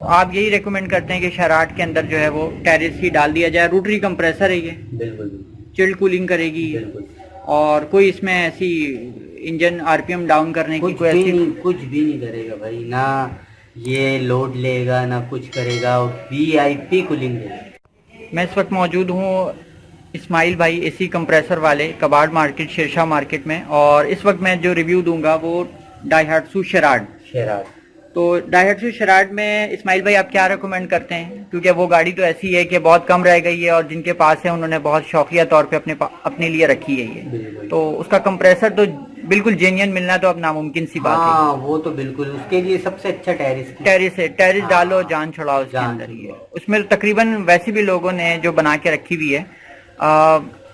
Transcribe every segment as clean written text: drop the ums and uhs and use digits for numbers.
आप यही रेकमेंड करते हैं कि शराट के अंदर जो है वो टेरिस ही डाल दिया जाए। रोटरी कंप्रेसर है ये, बिल्कुल चिल्ड कूलिंग करेगी बिल्कुल। और कोई इसमें ऐसी इंजन आरपीएम डाउन करने की कोई ऐसी कुछ भी नहीं करेगा भाई, ना ये लोड लेगा ना कुछ करेगा, और VIP कूलिंग देगा। मैं इस वक्त मौजूद हूँ इस्माइल भाई एसी कंप्रेसर वाले कबाड़ मार्केट शेरशाह मार्केट में, और इस वक्त मैं जो रिव्यू दूंगा वो डाइहाट्सू शेराड। तो डाइहाट्सू शेराड में इस्माइल भाई आप क्या रेकमेंड करते हैं, क्योंकि वो गाड़ी तो ऐसी है कि बहुत कम रह गई है और जिनके पास है उन्होंने बहुत शौकिया तौर पे अपने लिए रखी है ये, तो उसका कंप्रेसर तो बिल्कुल जेन्युइन मिलना तो अब नामुमकिन सी बात है। वो तो बिल्कुल, उसके लिए सबसे अच्छा टेरिस है। टेरिस डालो, जान छुड़ाओ उसके अंदर ही है। उसमें तकरीबन वैसे भी लोगों ने जो बना के रखी हुई है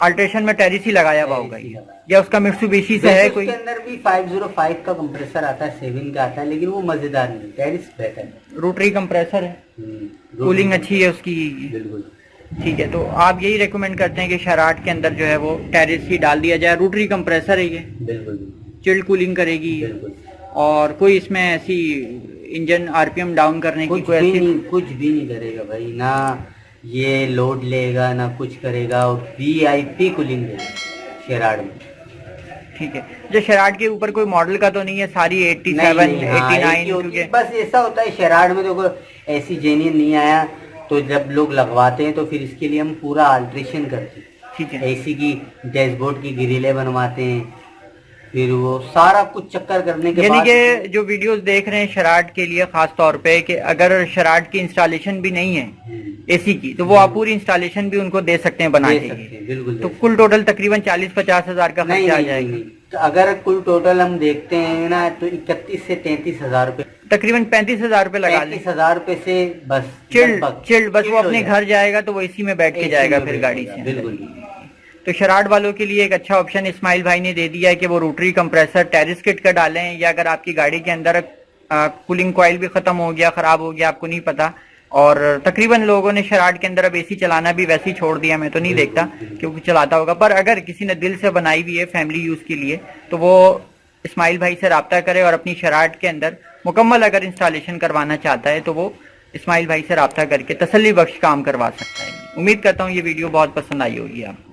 अल्ट्रेशन में टेरिस ही लगाया हुआ होगा ये, या उसका मित्सुबिशी से है कोई। उसके अंदर भी 505 का कंप्रेसर आता है, 7 का आता है, लेकिन वो मजेदार नहीं, टेरिस बेहतर है। रोटरी कंप्रेसर है, कूलिंग अच्छी है उसकी। बिल्कुल ठीक है, तो आप यही रेकमेंड करते हैं कि शराट के अंदर जो है वो टेरिस ही डाल दिया जाए। रोटरी कंप्रेसर है ये, बिल्कुल चिल्ड कूलिंग करेगी और कोई इसमें ऐसी इंजन आरपीएम डाउन करने की कोई ऐसी कुछ भी नहीं करेगा भाई, ना ये लोड लेगा ना कुछ करेगा, और VIP कूलिंग देगा शेराड में। ठीक है, जो शेराड के ऊपर कोई मॉडल का तो नहीं है, सारी 87 89 क्योंकि बस ऐसा होता है शेराड में, देखो ऐसी जेन्युइन नहीं आया तो जब लोग लगवाते हैं तो फिर इसके लिए हम पूरा अल्ट्रेशन करते हैं। ठीक है, एसी की डैशबोर्ड की ग्रिलें बनवाते हैं, फिर वो सारा कुछ चक्कर करने के यानी बाद कि जो वीडियोस देख रहे हैं शराट के लिए खास तौर पे कि अगर शराट की इंस्टॉलेशन भी नहीं है एसी की, तो वो आप पूरी इंस्टॉलेशन भी उनको दे सकते हैं बना के। बिल्कुल। तो कुल टोटल तकरीबन 40-50 हजार का खर्चा आ जाएगा। तो अगर कुल टोटल हम देखते हैं ना तो 31 से 33 हजार रुपए, तकरीबन 35,000 रुपए लगा लें। 35,000 रुपए से बस चिल्ड बस वो अपने घर जाएगा तो वो इसी में बैठ के जाएगा फिर गाड़ी से। बिल्कुल। तो शराट वालों के लिए एक अच्छा ऑप्शन इस्माइल भाई ने दे दिया है कि वो रोटरी कंप्रेसर टेरिस किट का डालें, या अगर आपकी गाड़ी के अंदर कूलिंग कॉइल भी खत्म हो गया, खराब हो गया, आपको नहीं पता, और तकरीबन लोगों ने शराट के अंदर अब एसी चलाना भी वैसे ही छोड़ दिया, मैं तो नहीं देखता क्योंकि चलाता होगा, पर अगर किसी ने दिल से बनाई हुई है फैमिली यूज के लिए तो वो इस्माइल भाई से राब्ता करे और अपनी शराट के अंदर मुकम्मल अगर इंस्टॉलेशन करवाना चाहता है तो वो इस्माइल भाई से राब्ता करके तसल्ली बख्श काम करवा सकता है। उम्मीद करता हूँ ये वीडियो बहुत पसंद आई होगी आपको।